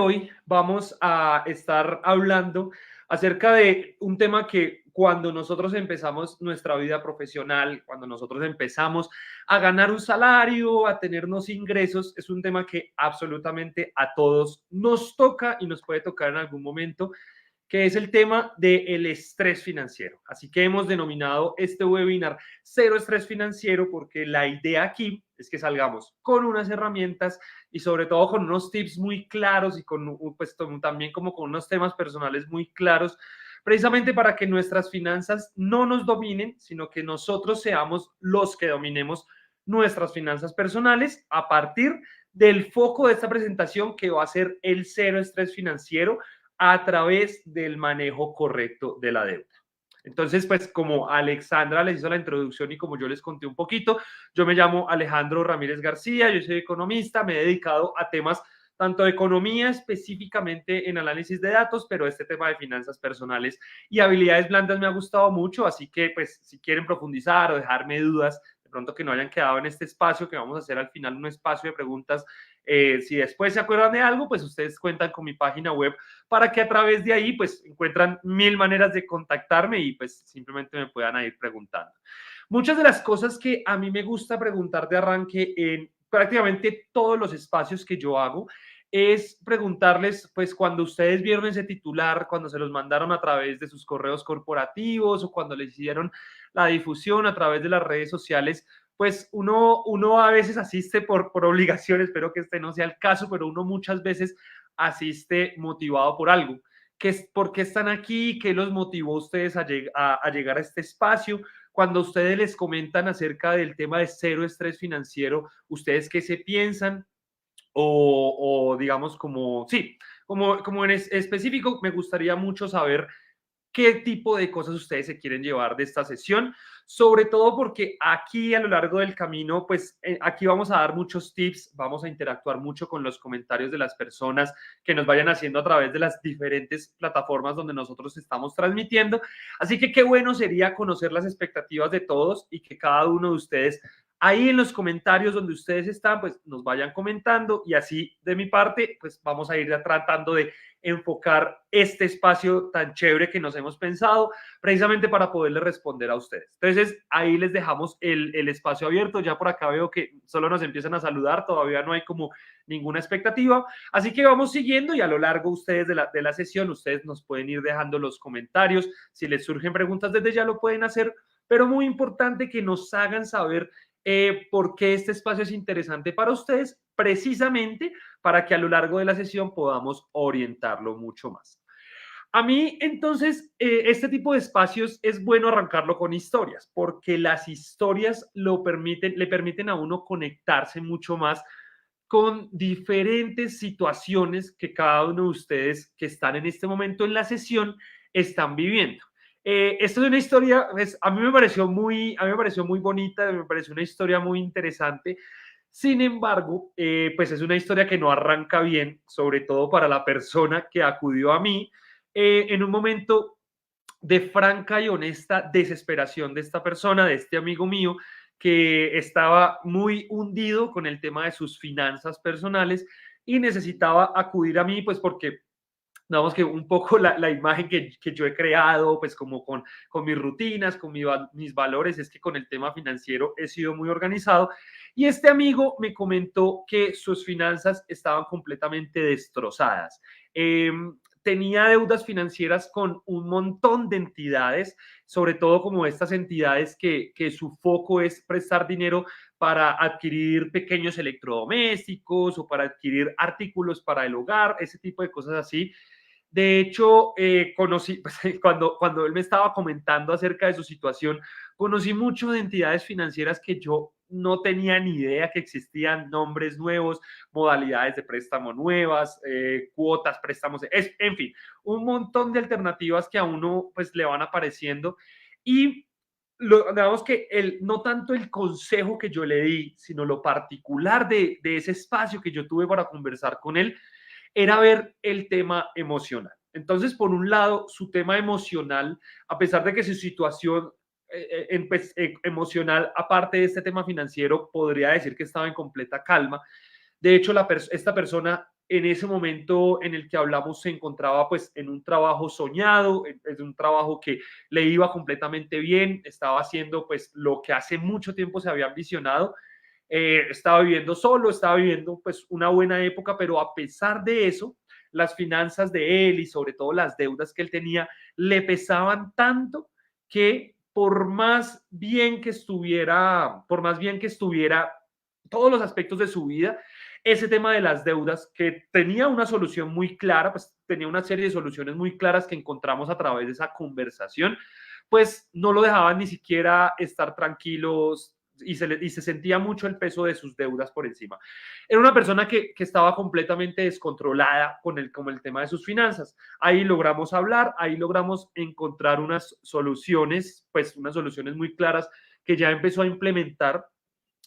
hoy vamos a estar hablando acerca de un tema que cuando nosotros empezamos nuestra vida profesional, cuando nosotros empezamos a ganar un salario, a tener unos ingresos, es un tema que absolutamente a todos nos toca y nos puede tocar en algún momento, que es el tema del estrés financiero. Así que hemos denominado este webinar Cero Estrés Financiero porque la idea aquí es que salgamos con unas herramientas y sobre todo con unos tips muy claros y con, pues, también como con unos temas personales muy claros, precisamente para que nuestras finanzas no nos dominen, sino que nosotros seamos los que dominemos nuestras finanzas personales a partir del foco de esta presentación que va a ser el cero estrés financiero a través del manejo correcto de la deuda. Entonces, pues como Alexandra les hizo la introducción y como yo les conté un poquito, yo me llamo Alejandro Ramírez García, yo soy economista, me he dedicado a temas tanto de economía, específicamente en análisis de datos, pero este tema de finanzas personales y habilidades blandas me ha gustado mucho, así que pues si quieren profundizar o dejarme dudas, de pronto que no hayan quedado en este espacio, que vamos a hacer al final un espacio de preguntas, si después se acuerdan de algo, pues ustedes cuentan con mi página web para que a través de ahí pues encuentran mil maneras de contactarme y pues simplemente me puedan ir preguntando. Muchas de las cosas que a mí me gusta preguntar de arranque en prácticamente todos los espacios que yo hago es preguntarles, pues cuando ustedes vieron ese titular, cuando se los mandaron a través de sus correos corporativos o cuando les hicieron la difusión a través de las redes sociales, pues uno a veces asiste por obligación, espero que este no sea el caso, pero uno muchas veces asiste motivado por algo. ¿Por qué están aquí? ¿Qué los motivó a ustedes a llegar a este espacio? Cuando ustedes les comentan acerca del tema de cero estrés financiero, ¿ustedes qué se piensan? O digamos como, sí, como en específico, me gustaría mucho saber qué tipo de cosas ustedes se quieren llevar de esta sesión, sobre todo porque aquí a lo largo del camino, pues aquí vamos a dar muchos tips, vamos a interactuar mucho con los comentarios de las personas que nos vayan haciendo a través de las diferentes plataformas donde nosotros estamos transmitiendo. Así que qué bueno sería conocer las expectativas de todos y que cada uno de ustedes ahí en los comentarios donde ustedes están, pues nos vayan comentando y así de mi parte, pues vamos a ir tratando de enfocar este espacio tan chévere que nos hemos pensado precisamente para poderle responder a ustedes. Entonces, ahí les dejamos el espacio abierto. Ya por acá veo que solo nos empiezan a saludar, todavía no hay como ninguna expectativa. Así que vamos siguiendo y a lo largo ustedes de la sesión, ustedes nos pueden ir dejando los comentarios. Si les surgen preguntas desde ya lo pueden hacer, pero muy importante que nos hagan saber por qué este espacio es interesante para ustedes, precisamente para que a lo largo de la sesión podamos orientarlo mucho más. A mí, entonces, este tipo de espacios es bueno arrancarlo con historias, porque las historias le permiten a uno conectarse mucho más con diferentes situaciones que cada uno de ustedes que están en este momento en la sesión están viviendo. Esta es una historia, pues, a mí me pareció muy bonita, me pareció una historia muy interesante. Sin embargo, pues es una historia que no arranca bien, sobre todo para la persona que acudió a mí en un momento de franca y honesta desesperación de esta persona, de este amigo mío, que estaba muy hundido con el tema de sus finanzas personales y necesitaba acudir a mí, pues porque digamos que un poco la imagen que yo he creado, pues como con mis rutinas, con mis valores, es que con el tema financiero he sido muy organizado. Y este amigo me comentó que sus finanzas estaban completamente destrozadas. Tenía deudas financieras con un montón de entidades, sobre todo como estas entidades que su foco es prestar dinero para adquirir pequeños electrodomésticos o para adquirir artículos para el hogar, ese tipo de cosas así. De hecho, conocí, pues, cuando él me estaba comentando acerca de su situación, conocí mucho de entidades financieras que yo no tenía ni idea que existían, nombres nuevos, modalidades de préstamo nuevas, cuotas, préstamos, en fin, un montón de alternativas que a uno pues le van apareciendo y digamos que no tanto el consejo que yo le di, sino lo particular de ese espacio que yo tuve para conversar con él, era ver el tema emocional. Entonces, por un lado, su tema emocional, a pesar de que su situación emocional, aparte de este tema financiero, podría decir que estaba en completa calma. De hecho, esta persona en ese momento en el que hablamos se encontraba pues en un trabajo soñado, es un trabajo que le iba completamente bien, estaba haciendo pues lo que hace mucho tiempo se había ambicionado, estaba viviendo solo, estaba viviendo pues una buena época, pero a pesar de eso, las finanzas de él y sobre todo las deudas que él tenía le pesaban tanto que por más bien que estuviera todos los aspectos de su vida, ese tema de las deudas, que tenía una solución muy clara, pues tenía una serie de soluciones muy claras que encontramos a través de esa conversación, pues no lo dejaban ni siquiera estar tranquilos y se sentía mucho el peso de sus deudas por encima. Era una persona que estaba completamente descontrolada con el tema de sus finanzas. Ahí logramos hablar, ahí logramos encontrar unas soluciones, pues unas soluciones muy claras que ya empezó a implementar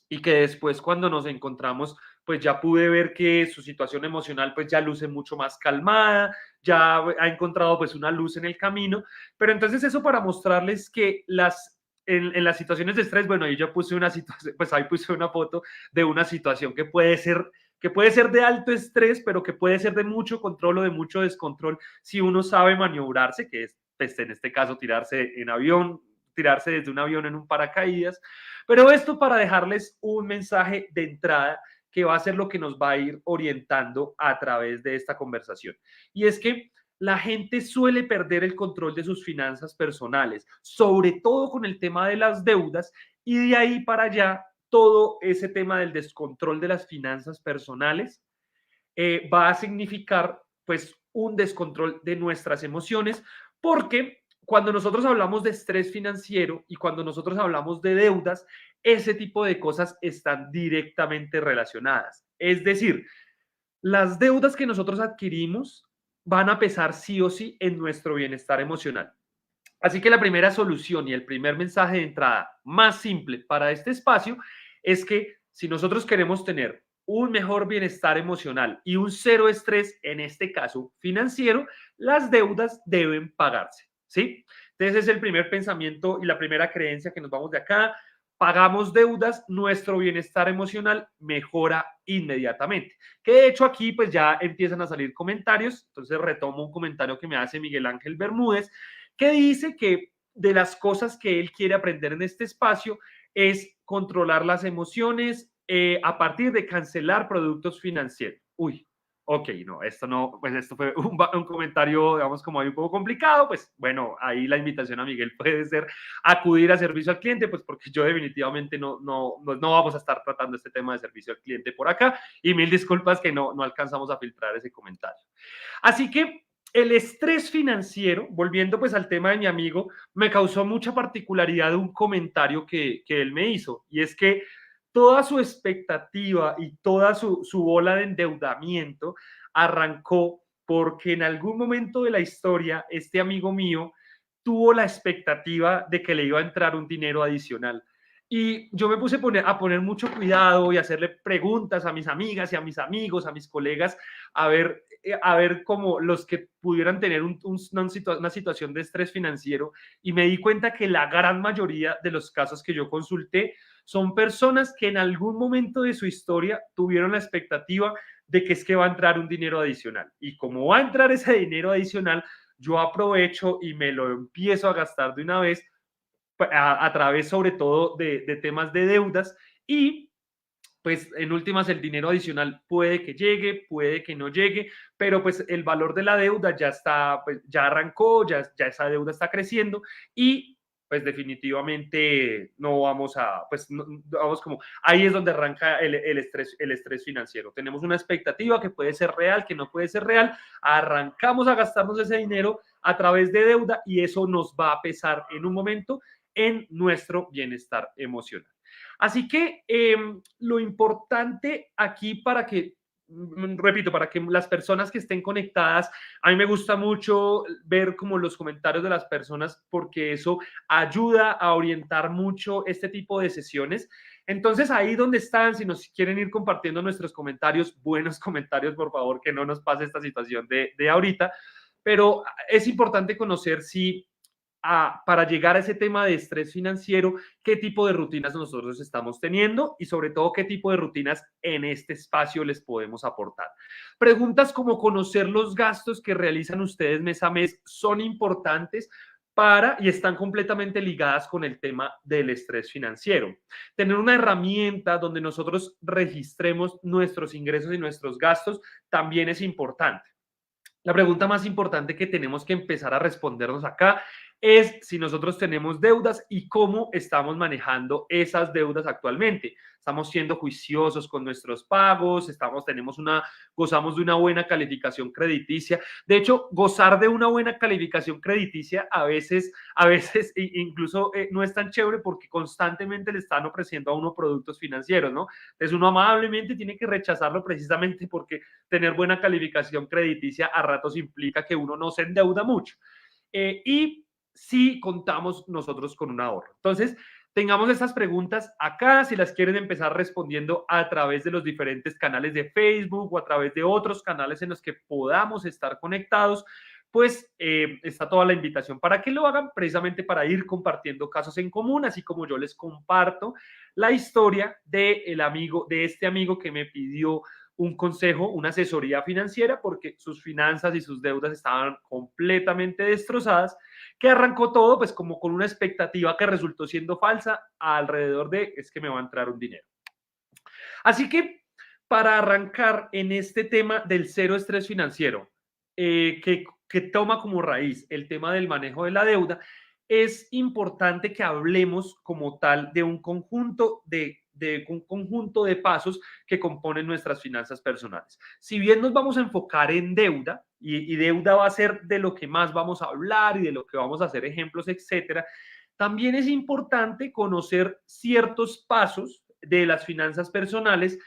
y que después cuando nos encontramos, pues ya pude ver que su situación emocional pues ya luce mucho más calmada, ya ha encontrado pues una luz en el camino, pero entonces eso para mostrarles que en las situaciones de estrés, bueno, ahí yo puse una situación, pues ahí puse una foto de una situación que puede ser de alto estrés, pero que puede ser de mucho control o de mucho descontrol si uno sabe maniobrarse, que es, pues, en este caso, tirarse desde un avión en un paracaídas, pero esto para dejarles un mensaje de entrada que va a ser lo que nos va a ir orientando a través de esta conversación. Y es que la gente suele perder el control de sus finanzas personales, sobre todo con el tema de las deudas, y de ahí para allá todo ese tema del descontrol de las finanzas personales va a significar pues un descontrol de nuestras emociones, porque cuando nosotros hablamos de estrés financiero y cuando nosotros hablamos de deudas, ese tipo de cosas están directamente relacionadas. Es decir, las deudas que nosotros adquirimos van a pesar sí o sí en nuestro bienestar emocional. Así que la primera solución y el primer mensaje de entrada más simple para este espacio es que si nosotros queremos tener un mejor bienestar emocional y un cero estrés, en este caso financiero, las deudas deben pagarse, ¿sí? Entonces es el primer pensamiento y la primera creencia que nos vamos de acá. Pagamos deudas, nuestro bienestar emocional mejora inmediatamente. Que de hecho aquí pues ya empiezan a salir comentarios, entonces retomo un comentario que me hace Miguel Ángel Bermúdez, que dice que de las cosas que él quiere aprender en este espacio es controlar las emociones a partir de cancelar productos financieros. Uy, ok, no, esto no, pues esto fue un comentario, digamos, como ahí un poco complicado, pues bueno, ahí la invitación a Miguel puede ser acudir a servicio al cliente, pues porque yo definitivamente no vamos a estar tratando este tema de servicio al cliente por acá, y mil disculpas que no alcanzamos a filtrar ese comentario. Así que el estrés financiero, volviendo pues al tema de mi amigo, me causó mucha particularidad de un comentario que él me hizo, y es que toda su expectativa y toda su bola de endeudamiento arrancó porque en algún momento de la historia este amigo mío tuvo la expectativa de que le iba a entrar un dinero adicional. Y yo me puse a poner mucho cuidado y a hacerle preguntas a mis amigas y a mis amigos, a mis colegas, a ver cómo los que pudieran tener una situación de estrés financiero, y me di cuenta que la gran mayoría de los casos que yo consulté son personas que en algún momento de su historia tuvieron la expectativa de que es que va a entrar un dinero adicional. Y como va a entrar ese dinero adicional, yo aprovecho y me lo empiezo a gastar de una vez a través sobre todo de temas de deudas, y pues en últimas el dinero adicional puede que llegue, puede que no llegue, pero pues el valor de la deuda ya está, pues ya arrancó, ya esa deuda está creciendo, y pues definitivamente no vamos a, pues no, vamos como, ahí es donde arranca el estrés financiero. Tenemos una expectativa que puede ser real, que no puede ser real, arrancamos a gastarnos ese dinero a través de deuda y eso nos va a pesar en un momento en nuestro bienestar emocional. Así que lo importante aquí repito, para que las personas que estén conectadas, a mí me gusta mucho ver como los comentarios de las personas porque eso ayuda a orientar mucho este tipo de sesiones. Entonces ahí donde están, si nos quieren ir compartiendo nuestros comentarios, buenos comentarios, por favor, que no nos pase esta situación de ahorita, pero es importante conocer si para llegar a ese tema de estrés financiero, qué tipo de rutinas nosotros estamos teniendo y sobre todo qué tipo de rutinas en este espacio les podemos aportar. Preguntas como conocer los gastos que realizan ustedes mes a mes son importantes y están completamente ligadas con el tema del estrés financiero. Tener una herramienta donde nosotros registremos nuestros ingresos y nuestros gastos también es importante. La pregunta más importante que tenemos que empezar a respondernos acá es si nosotros tenemos deudas y cómo estamos manejando esas deudas actualmente. Estamos siendo juiciosos con nuestros pagos, gozamos de una buena calificación crediticia. De hecho, gozar de una buena calificación crediticia a veces incluso no es tan chévere porque constantemente le están ofreciendo a uno productos financieros, ¿no? Entonces uno amablemente tiene que rechazarlo precisamente porque tener buena calificación crediticia a ratos implica que uno no se endeuda mucho. Y si contamos nosotros con un ahorro. Entonces, tengamos estas preguntas acá, si las quieren empezar respondiendo a través de los diferentes canales de Facebook o a través de otros canales en los que podamos estar conectados, pues está toda la invitación para que lo hagan, precisamente para ir compartiendo casos en común, así como yo les comparto la historia de este amigo que me pidió un consejo, una asesoría financiera, porque sus finanzas y sus deudas estaban completamente destrozadas, que arrancó todo pues como con una expectativa que resultó siendo falsa alrededor de es que me va a entrar un dinero. Así que para arrancar en este tema del cero estrés financiero, que toma como raíz el tema del manejo de la deuda, es importante que hablemos como tal de un conjunto de pasos que componen nuestras finanzas personales. Si bien nos vamos a enfocar en deuda, y deuda va a ser de lo que más vamos a hablar y de lo que vamos a hacer ejemplos, etcétera, también es importante conocer ciertos pasos de las finanzas personales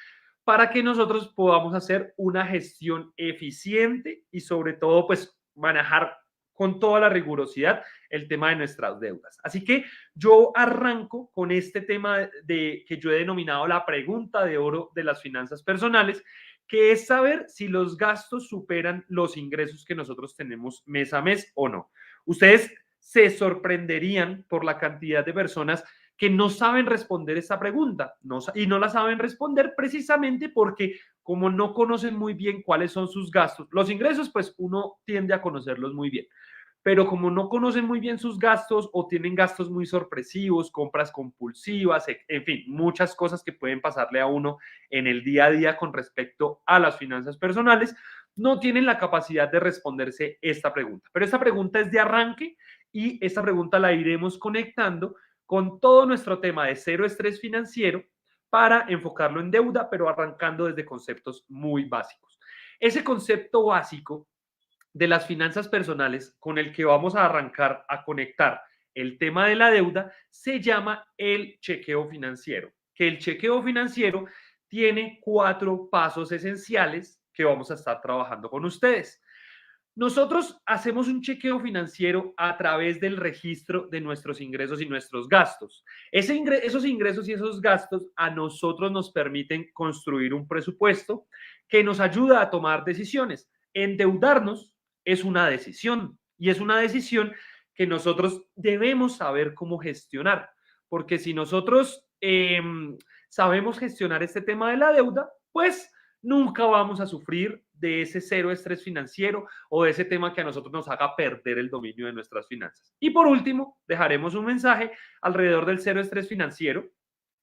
para que nosotros podamos hacer una gestión eficiente y sobre todo pues manejar con toda la rigurosidad el tema de nuestras deudas. Así que yo arranco con este tema que yo he denominado la pregunta de oro de las finanzas personales, que es saber si los gastos superan los ingresos que nosotros tenemos mes a mes o no. Ustedes se sorprenderían por la cantidad de personas que no saben responder esta pregunta y no la saben responder precisamente porque como no conocen muy bien cuáles son sus gastos, los ingresos pues uno tiende a conocerlos muy bien, pero como no conocen muy bien sus gastos o tienen gastos muy sorpresivos, compras compulsivas, en fin, muchas cosas que pueden pasarle a uno en el día a día con respecto a las finanzas personales, no tienen la capacidad de responderse esta pregunta. Pero esta pregunta es de arranque y esta pregunta la iremos conectando con todo nuestro tema de cero estrés financiero para enfocarlo en deuda, pero arrancando desde conceptos muy básicos. Ese concepto básico de las finanzas personales con el que vamos a arrancar a conectar el tema de la deuda se llama el chequeo financiero, que el chequeo financiero tiene 4 pasos esenciales que vamos a estar trabajando con ustedes. Nosotros hacemos un chequeo financiero a través del registro de nuestros ingresos y nuestros gastos. Esos ingresos y esos gastos a nosotros nos permiten construir un presupuesto que nos ayuda a tomar decisiones. Endeudarnos es una decisión y es una decisión que nosotros debemos saber cómo gestionar, porque si nosotros sabemos gestionar este tema de la deuda, pues nunca vamos a sufrir de ese cero estrés financiero o de ese tema que a nosotros nos haga perder el dominio de nuestras finanzas. Y por último, dejaremos un mensaje alrededor del cero estrés financiero,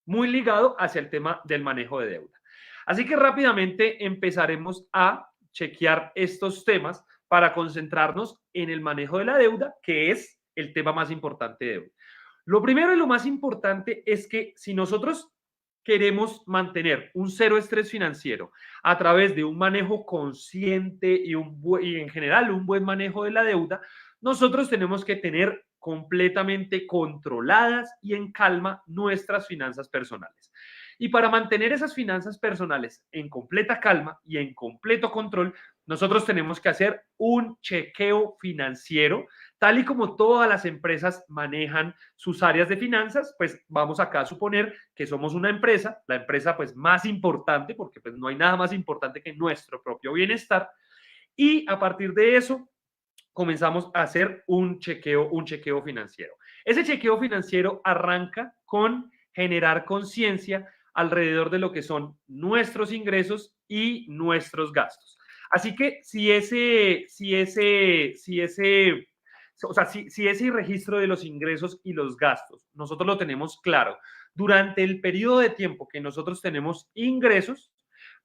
muy ligado hacia el tema del manejo de deuda. Así que rápidamente empezaremos a chequear estos temas para concentrarnos en el manejo de la deuda, que es el tema más importante de hoy. Lo primero y lo más importante es que si nosotros queremos mantener un cero estrés financiero a través de un manejo consciente y en general un buen manejo de la deuda, nosotros tenemos que tener completamente controladas y en calma nuestras finanzas personales. Y para mantener esas finanzas personales en completa calma y en completo control, nosotros tenemos que hacer un chequeo financiero, tal y como todas las empresas manejan sus áreas de finanzas, pues vamos acá a suponer que somos una empresa, la empresa pues más importante, porque pues no hay nada más importante que nuestro propio bienestar, y a partir de eso comenzamos a hacer un chequeo financiero. Ese chequeo financiero arranca con generar conciencia alrededor de lo que son nuestros ingresos y nuestros gastos. Así que si ese registro de los ingresos y los gastos nosotros lo tenemos claro durante el periodo de tiempo que nosotros tenemos ingresos,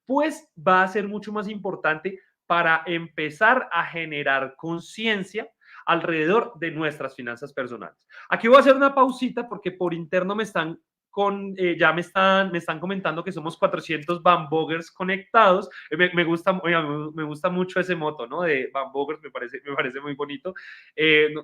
pues va a ser mucho más importante para empezar a generar conciencia alrededor de nuestras finanzas personales. Aquí voy a hacer una pausita porque por interno ya me están comentando que somos 400 Bamboggers conectados. Me gusta mucho ese moto, ¿no? De Bamboggers, me parece muy bonito.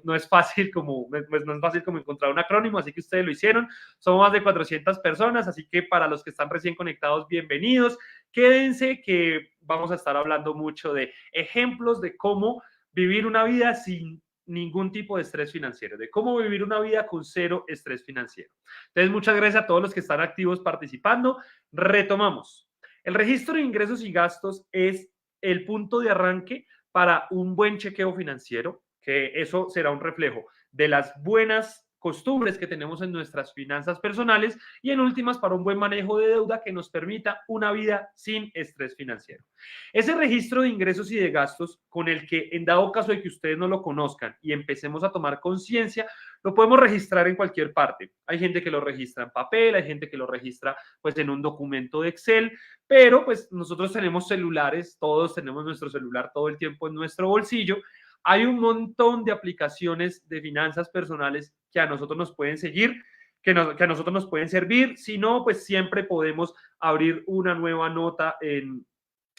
No es fácil no es fácil como encontrar un acrónimo, así que ustedes lo hicieron. Somos más de 400 personas, así que para los que están recién conectados, bienvenidos. Quédense que vamos a estar hablando mucho de ejemplos de cómo vivir una vida sin ningún tipo de estrés financiero, de cómo vivir una vida con cero estrés financiero. Entonces, muchas gracias a todos los que están activos participando. Retomamos. El registro de ingresos y gastos es el punto de arranque para un buen chequeo financiero, que eso será un reflejo de las buenas costumbres que tenemos en nuestras finanzas personales y en últimas para un buen manejo de deuda que nos permita una vida sin estrés financiero. Ese registro de ingresos y de gastos con el que en dado caso de que ustedes no lo conozcan y empecemos a tomar conciencia, lo podemos registrar en cualquier parte. Hay gente que lo registra en papel, hay gente que lo registra pues en un documento de Excel, pero pues nosotros tenemos celulares, todos tenemos nuestro celular todo el tiempo en nuestro bolsillo. Hay un montón de aplicaciones de finanzas personales que a nosotros nos pueden seguir, que a nosotros nos pueden servir. Si no, pues siempre podemos abrir una nueva nota en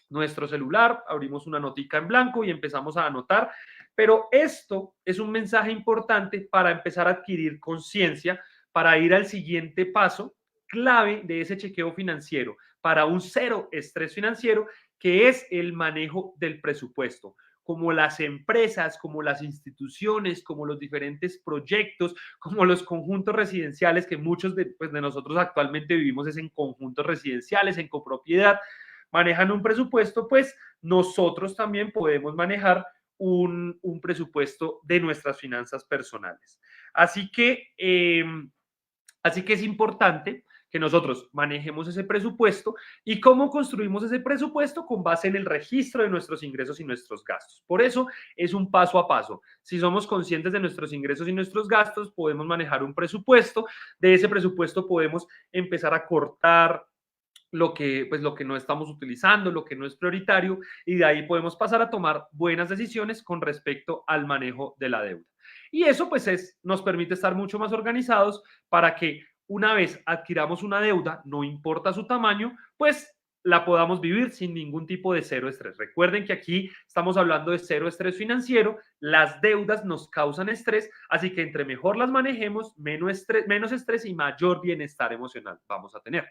nuestro celular, abrimos una notica en blanco y empezamos a anotar. Pero esto es un mensaje importante para empezar a adquirir conciencia, para ir al siguiente paso clave de ese chequeo financiero, para un cero estrés financiero, que es el manejo del presupuesto. Como las empresas, como las instituciones, como los diferentes proyectos, como los conjuntos residenciales, que muchos de nosotros actualmente vivimos es en conjuntos residenciales, en copropiedad, manejan un presupuesto, pues nosotros también podemos manejar un presupuesto de nuestras finanzas personales. Así que es importante que nosotros manejemos ese presupuesto. ¿Y cómo construimos ese presupuesto? Con base en el registro de nuestros ingresos y nuestros gastos. Por eso es un paso a paso. Si somos conscientes de nuestros ingresos y nuestros gastos, podemos manejar un presupuesto. De ese presupuesto podemos empezar a cortar lo que no estamos utilizando, lo que no es prioritario, y de ahí podemos pasar a tomar buenas decisiones con respecto al manejo de la deuda. Y eso nos permite estar mucho más organizados para que una vez adquiramos una deuda, no importa su tamaño, pues la podamos vivir sin ningún tipo de cero estrés. Recuerden que aquí estamos hablando de cero estrés financiero, las deudas nos causan estrés, así que entre mejor las manejemos, menos estrés y mayor bienestar emocional vamos a tener.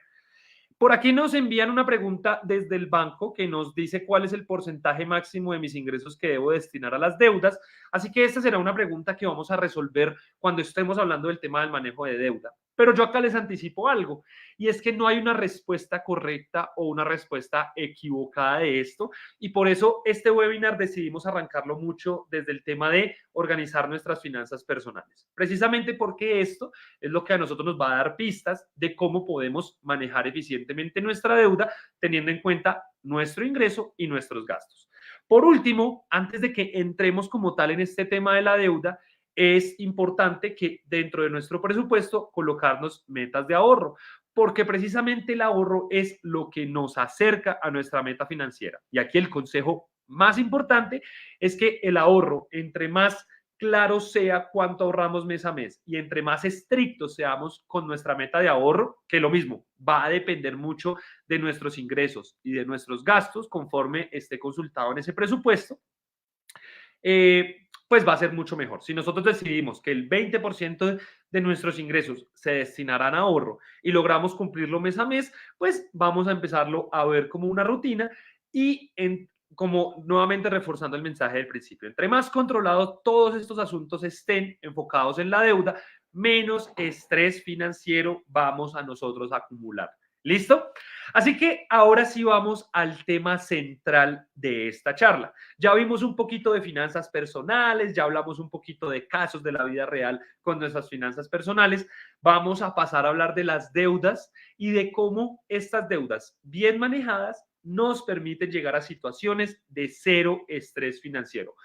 Por aquí nos envían una pregunta desde el banco que nos dice cuál es el porcentaje máximo de mis ingresos que debo destinar a las deudas. Así que esta será una pregunta que vamos a resolver cuando estemos hablando del tema del manejo de deuda. Pero yo acá les anticipo algo, y es que no hay una respuesta correcta o una respuesta equivocada de esto, y por eso este webinar decidimos arrancarlo mucho desde el tema de organizar nuestras finanzas personales. Precisamente porque esto es lo que a nosotros nos va a dar pistas de cómo podemos manejar eficientemente nuestra deuda, teniendo en cuenta nuestro ingreso y nuestros gastos. Por último, antes de que entremos como tal en este tema de la deuda, es importante que dentro de nuestro presupuesto colocarnos metas de ahorro, porque precisamente el ahorro es lo que nos acerca a nuestra meta financiera. Y aquí el consejo más importante es que el ahorro, entre más claro sea cuánto ahorramos mes a mes y entre más estrictos seamos con nuestra meta de ahorro, que lo mismo va a depender mucho de nuestros ingresos y de nuestros gastos conforme esté consultado en ese presupuesto, pues va a ser mucho mejor. Si nosotros decidimos que el 20% de nuestros ingresos se destinarán a ahorro y logramos cumplirlo mes a mes, pues vamos a empezarlo a ver como una rutina y como nuevamente reforzando el mensaje del principio. Entre más controlados todos estos asuntos estén enfocados en la deuda, menos estrés financiero vamos a nosotros a acumular. ¿Listo? Así que ahora sí vamos al tema central de esta charla. Ya vimos un poquito de finanzas personales, ya hablamos un poquito de casos de la vida real con nuestras finanzas personales. Vamos a pasar a hablar de las deudas y de cómo estas deudas bien manejadas nos permiten llegar a situaciones de cero estrés financiero.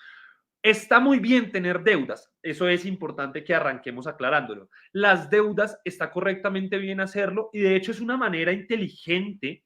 Está muy bien tener deudas, eso es importante que arranquemos aclarándolo. Las deudas está correctamente bien hacerlo y de hecho es una manera inteligente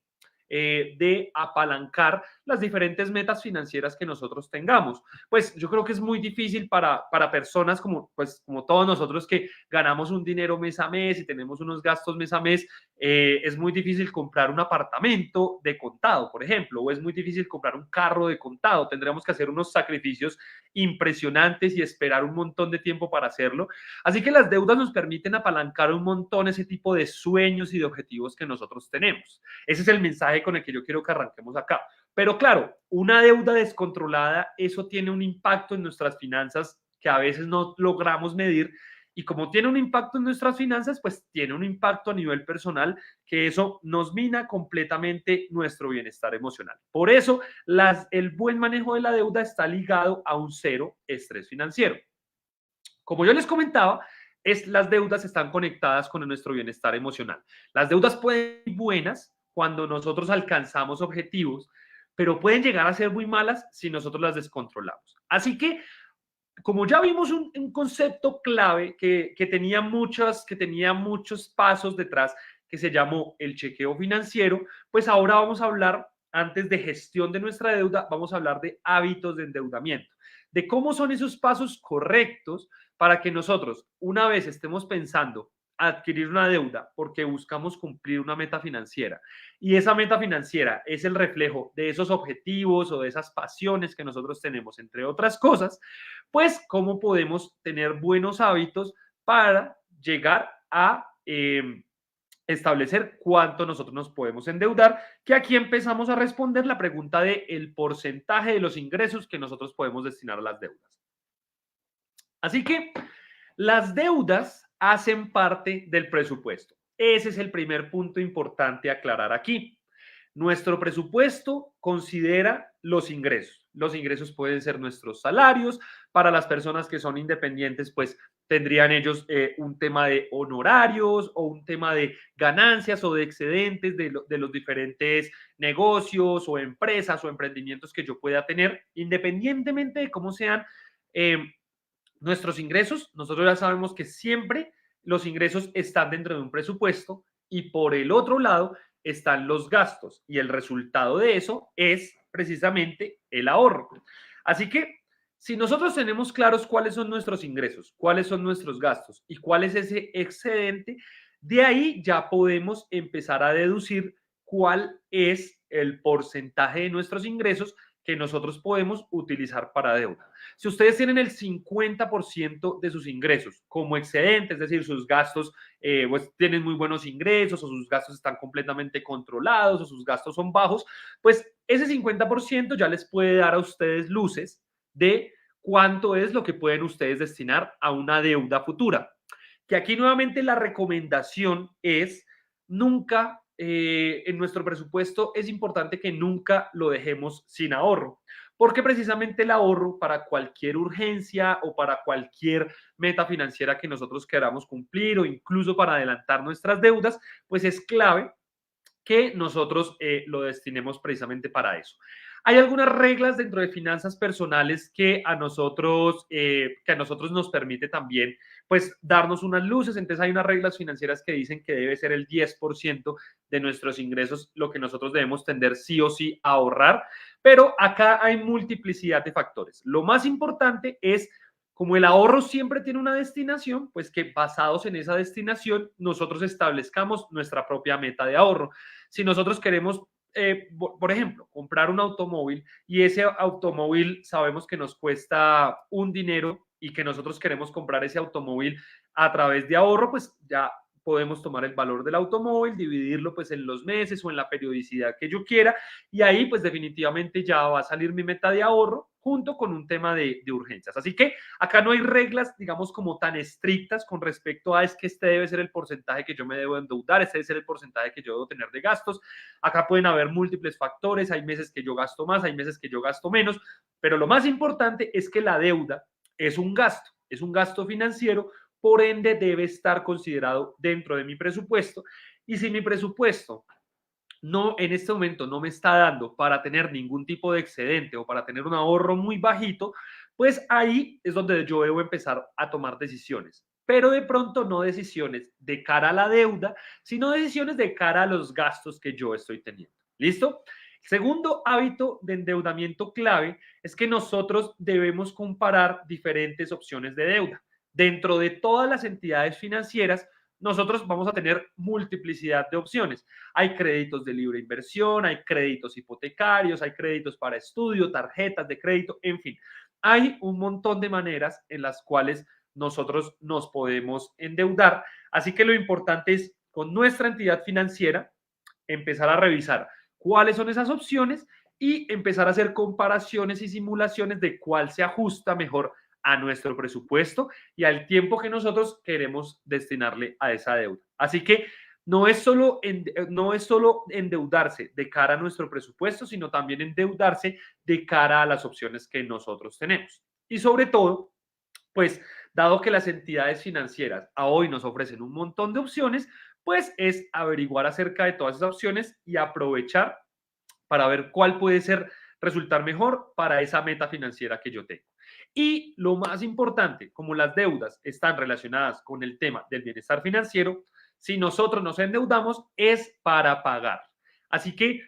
de apalancar las diferentes metas financieras que nosotros tengamos. Pues yo creo que es muy difícil para personas como, pues, como todos nosotros que ganamos un dinero mes a mes y tenemos unos gastos mes a mes, es muy difícil comprar un apartamento de contado, por ejemplo, o es muy difícil comprar un carro de contado. Tendríamos que hacer unos sacrificios impresionantes y esperar un montón de tiempo para hacerlo. Así que las deudas nos permiten apalancar un montón ese tipo de sueños y de objetivos que nosotros tenemos. Ese es el mensaje con el que yo quiero que arranquemos acá. Pero claro, una deuda descontrolada, eso tiene un impacto en nuestras finanzas que a veces no logramos medir. Y como tiene un impacto en nuestras finanzas, pues tiene un impacto a nivel personal que eso nos mina completamente nuestro bienestar emocional. Por eso, el buen manejo de la deuda está ligado a un cero estrés financiero. Como yo les comentaba, las deudas están conectadas con nuestro bienestar emocional. Las deudas pueden ser buenas cuando nosotros alcanzamos objetivos, pero pueden llegar a ser muy malas si nosotros las descontrolamos. Así que, como ya vimos un concepto clave que tenía muchos pasos detrás, que se llamó el chequeo financiero, pues ahora vamos a hablar, antes de gestión de nuestra deuda, vamos a hablar de hábitos de endeudamiento, de cómo son esos pasos correctos para que nosotros, una vez estemos pensando adquirir una deuda porque buscamos cumplir una meta financiera y esa meta financiera es el reflejo de esos objetivos o de esas pasiones que nosotros tenemos, entre otras cosas, pues cómo podemos tener buenos hábitos para llegar a establecer cuánto nosotros nos podemos endeudar, que aquí empezamos a responder la pregunta de el porcentaje de los ingresos que nosotros podemos destinar a las deudas. Así que las deudas hacen parte del presupuesto. Ese es el primer punto importante a aclarar aquí. Nuestro presupuesto considera los ingresos. Los ingresos pueden ser nuestros salarios. Para las personas que son independientes, pues tendrían ellos un tema de honorarios o un tema de ganancias o de excedentes de los diferentes negocios o empresas o emprendimientos que yo pueda tener, independientemente de cómo sean eh, nuestros ingresos. Nosotros ya sabemos que siempre los ingresos están dentro de un presupuesto y por el otro lado están los gastos y el resultado de eso es precisamente el ahorro. Así que si nosotros tenemos claros cuáles son nuestros ingresos, cuáles son nuestros gastos y cuál es ese excedente, de ahí ya podemos empezar a deducir cuál es el porcentaje de nuestros ingresos que nosotros podemos utilizar para deuda. Si ustedes tienen el 50% de sus ingresos como excedente, es decir, sus gastos pues tienen muy buenos ingresos o sus gastos están completamente controlados o sus gastos son bajos, pues ese 50% ya les puede dar a ustedes luces de cuánto es lo que pueden ustedes destinar a una deuda futura. Que aquí nuevamente la recomendación es nunca en nuestro presupuesto es importante que nunca lo dejemos sin ahorro, porque precisamente el ahorro para cualquier urgencia o para cualquier meta financiera que nosotros queramos cumplir o incluso para adelantar nuestras deudas, pues es clave que nosotros lo destinemos precisamente para eso. Hay algunas reglas dentro de finanzas personales que a nosotros nos permite también pues darnos unas luces. Entonces hay unas reglas financieras que dicen que debe ser el 10% de nuestros ingresos lo que nosotros debemos tender sí o sí a ahorrar, pero acá hay multiplicidad de factores. Lo más importante es como el ahorro siempre tiene una destinación, pues que basados en esa destinación nosotros establezcamos nuestra propia meta de ahorro. Si nosotros queremos, por ejemplo, comprar un automóvil y ese automóvil sabemos que nos cuesta un dinero y que nosotros queremos comprar ese automóvil a través de ahorro, pues ya podemos tomar el valor del automóvil, dividirlo pues en los meses o en la periodicidad que yo quiera y ahí pues definitivamente ya va a salir mi meta de ahorro junto con un tema de urgencias. Así que acá no hay reglas, digamos, como tan estrictas con respecto a es que este debe ser el porcentaje que yo me debo endeudar, este debe ser el porcentaje que yo debo tener de gastos. Acá pueden haber múltiples factores, hay meses que yo gasto más, hay meses que yo gasto menos, pero lo más importante es que la deuda es un gasto financiero, por ende debe estar considerado dentro de mi presupuesto. Y si mi presupuesto no en este momento no me está dando para tener ningún tipo de excedente o para tener un ahorro muy bajito, pues ahí es donde yo debo empezar a tomar decisiones. Pero de pronto no decisiones de cara a la deuda, sino decisiones de cara a los gastos que yo estoy teniendo. ¿Listo? Segundo hábito de endeudamiento clave es que nosotros debemos comparar diferentes opciones de deuda. Dentro de todas las entidades financieras, nosotros vamos a tener multiplicidad de opciones. Hay créditos de libre inversión, hay créditos hipotecarios, hay créditos para estudio, tarjetas de crédito, en fin. Hay un montón de maneras en las cuales nosotros nos podemos endeudar. Así que lo importante es con nuestra entidad financiera empezar a revisar cuáles son esas opciones y empezar a hacer comparaciones y simulaciones de cuál se ajusta mejor a nuestro presupuesto y al tiempo que nosotros queremos destinarle a esa deuda. Así que no es solo endeudarse de cara a nuestro presupuesto, sino también endeudarse de cara a las opciones que nosotros tenemos. Y sobre todo, pues dado que las entidades financieras a hoy nos ofrecen un montón de opciones, pues es averiguar acerca de todas esas opciones y aprovechar para ver cuál puede ser resultar mejor para esa meta financiera que yo tengo. Y lo más importante, como las deudas están relacionadas con el tema del bienestar financiero, si nosotros nos endeudamos es para pagar. Así que,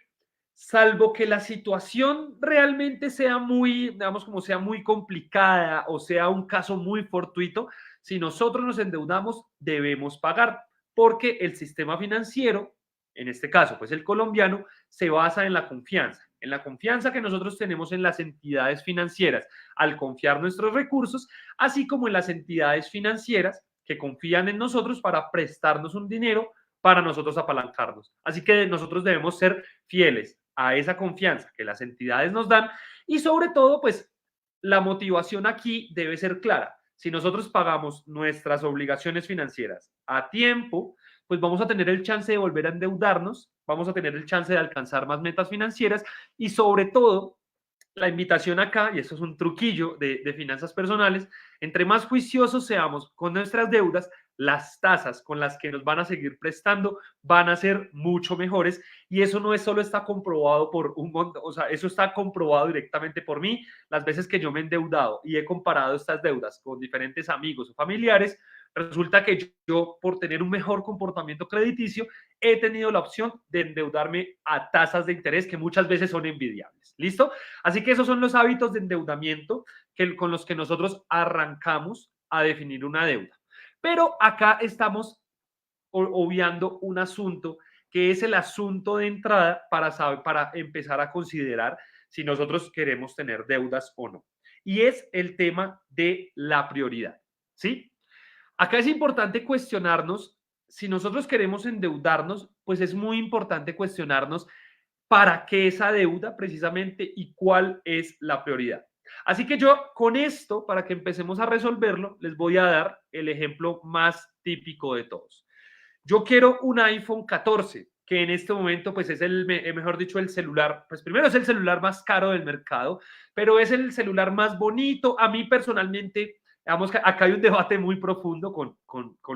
salvo que la situación realmente sea muy, digamos, como sea muy complicada o sea un caso muy fortuito, si nosotros nos endeudamos, debemos pagar, porque el sistema financiero, en este caso, pues el colombiano, se basa en la confianza que nosotros tenemos en las entidades financieras al confiar nuestros recursos, así como en las entidades financieras que confían en nosotros para prestarnos un dinero para nosotros apalancarnos. Así que nosotros debemos ser fieles a esa confianza que las entidades nos dan y sobre todo, pues la motivación aquí debe ser clara. Si nosotros pagamos nuestras obligaciones financieras a tiempo, pues vamos a tener el chance de volver a endeudarnos, vamos a tener el chance de alcanzar más metas financieras y sobre todo la invitación acá, y eso es un truquillo de finanzas personales, entre más juiciosos seamos con nuestras deudas, las tasas con las que nos van a seguir prestando van a ser mucho mejores y eso no es solo está comprobado por un montón, o sea, eso está comprobado directamente por mí, las veces que yo me he endeudado y he comparado estas deudas con diferentes amigos o familiares, resulta que yo por tener un mejor comportamiento crediticio he tenido la opción de endeudarme a tasas de interés que muchas veces son envidiables. ¿Listo? Así que esos son los hábitos de endeudamiento con los que nosotros arrancamos a definir una deuda. Pero acá estamos obviando un asunto que es el asunto de entrada para empezar a considerar si nosotros queremos tener deudas o no. Y es el tema de la prioridad. ¿Sí? Acá es importante cuestionarnos, si nosotros queremos endeudarnos, pues es muy importante cuestionarnos para qué esa deuda precisamente y cuál es la prioridad. Así que yo con esto, para que empecemos a resolverlo, les voy a dar el ejemplo más típico de todos. Yo quiero un iPhone 14, que en este momento pues es mejor dicho, el celular, pues primero es el celular más caro del mercado, pero es el celular más bonito. A mí personalmente, digamos que acá hay un debate muy profundo con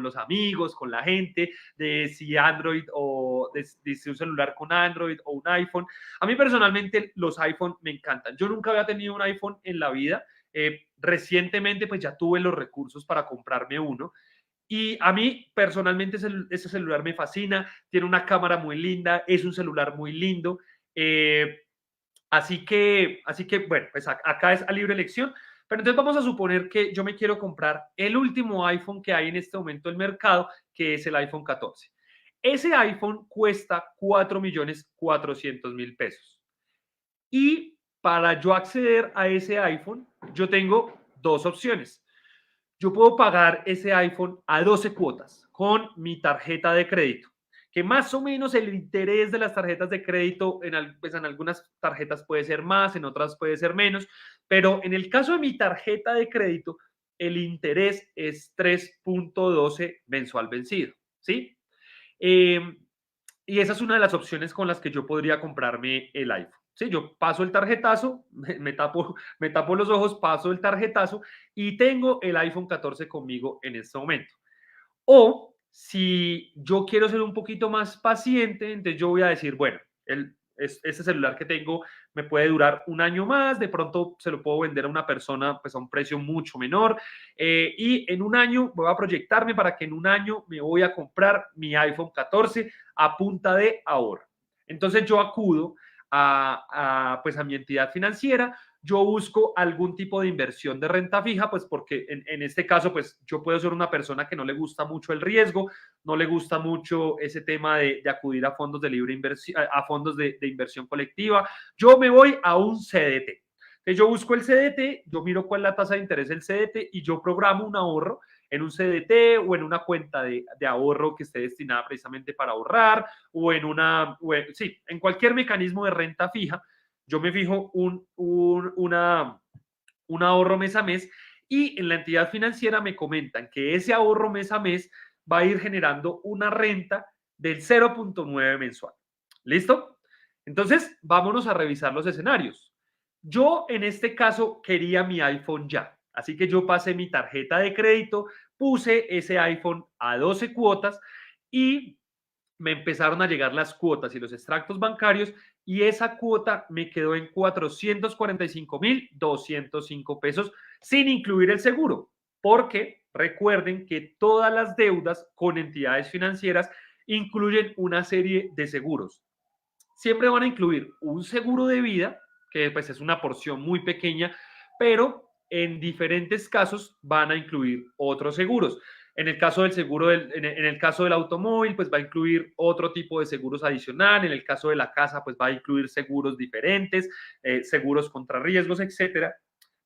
los amigos, con la gente, de si Android o de si un celular con Android o un iPhone. A mí personalmente los iPhone me encantan. Yo nunca había tenido un iPhone en la vida. Recientemente pues ya tuve los recursos para comprarme uno. Y a mí personalmente ese celular me fascina, tiene una cámara muy linda, es un celular muy lindo. Así que, bueno, pues acá es a libre elección. Pero entonces vamos a suponer que yo me quiero comprar el último iPhone que hay en este momento en el mercado, que es el iPhone 14. Ese iPhone cuesta 4.400.000 pesos. Y para yo acceder a ese iPhone, yo tengo dos opciones. Yo puedo pagar ese iPhone a 12 cuotas con mi tarjeta de crédito, que más o menos el interés de las tarjetas de crédito pues en algunas tarjetas puede ser más, en otras puede ser menos, pero en el caso de mi tarjeta de crédito, el interés es 3.12 mensual vencido, ¿sí? Eh, y esa es una de las opciones con las que yo podría comprarme el iPhone. Sí, yo paso el tarjetazo, me tapo los ojos, paso el tarjetazo y tengo el iPhone 14 conmigo en este momento. O si yo quiero ser un poquito más paciente, entonces yo voy a decir, bueno, este celular que tengo me puede durar un año más, de pronto se lo puedo vender a una persona pues a un precio mucho menor y en un año voy a proyectarme para que en un año me voy a comprar mi iPhone 14 a punta de ahorro. Entonces yo acudo pues a mi entidad financiera, yo busco algún tipo de inversión de renta fija, pues porque en este caso, pues yo puedo ser una persona que no le gusta mucho el riesgo, no le gusta mucho ese tema de acudir a fondos de libre inversión, a fondos de inversión colectiva. Yo me voy a un CDT. Entonces yo busco el CDT, yo miro cuál es la tasa de interés del CDT y yo programo un ahorro en un CDT o en una cuenta de ahorro que esté destinada precisamente para ahorrar o en sí, en cualquier mecanismo de renta fija yo me fijo un ahorro mes a mes y en la entidad financiera me comentan que ese ahorro mes a mes va a ir generando una renta del 0.9 mensual. ¿Listo? Entonces, vámonos a revisar los escenarios. Yo en este caso quería mi iPhone ya, así que yo pasé mi tarjeta de crédito, puse ese iPhone a 12 cuotas y me empezaron a llegar las cuotas y los extractos bancarios y esa cuota me quedó en 445.205 pesos sin incluir el seguro, porque recuerden que todas las deudas con entidades financieras incluyen una serie de seguros. Siempre van a incluir un seguro de vida, que pues es una porción muy pequeña, pero en diferentes casos van a incluir otros seguros. En el caso del seguro, en el caso del automóvil, pues va a incluir otro tipo de seguros adicional. En el caso de la casa, pues va a incluir seguros diferentes, seguros contra riesgos, etcétera.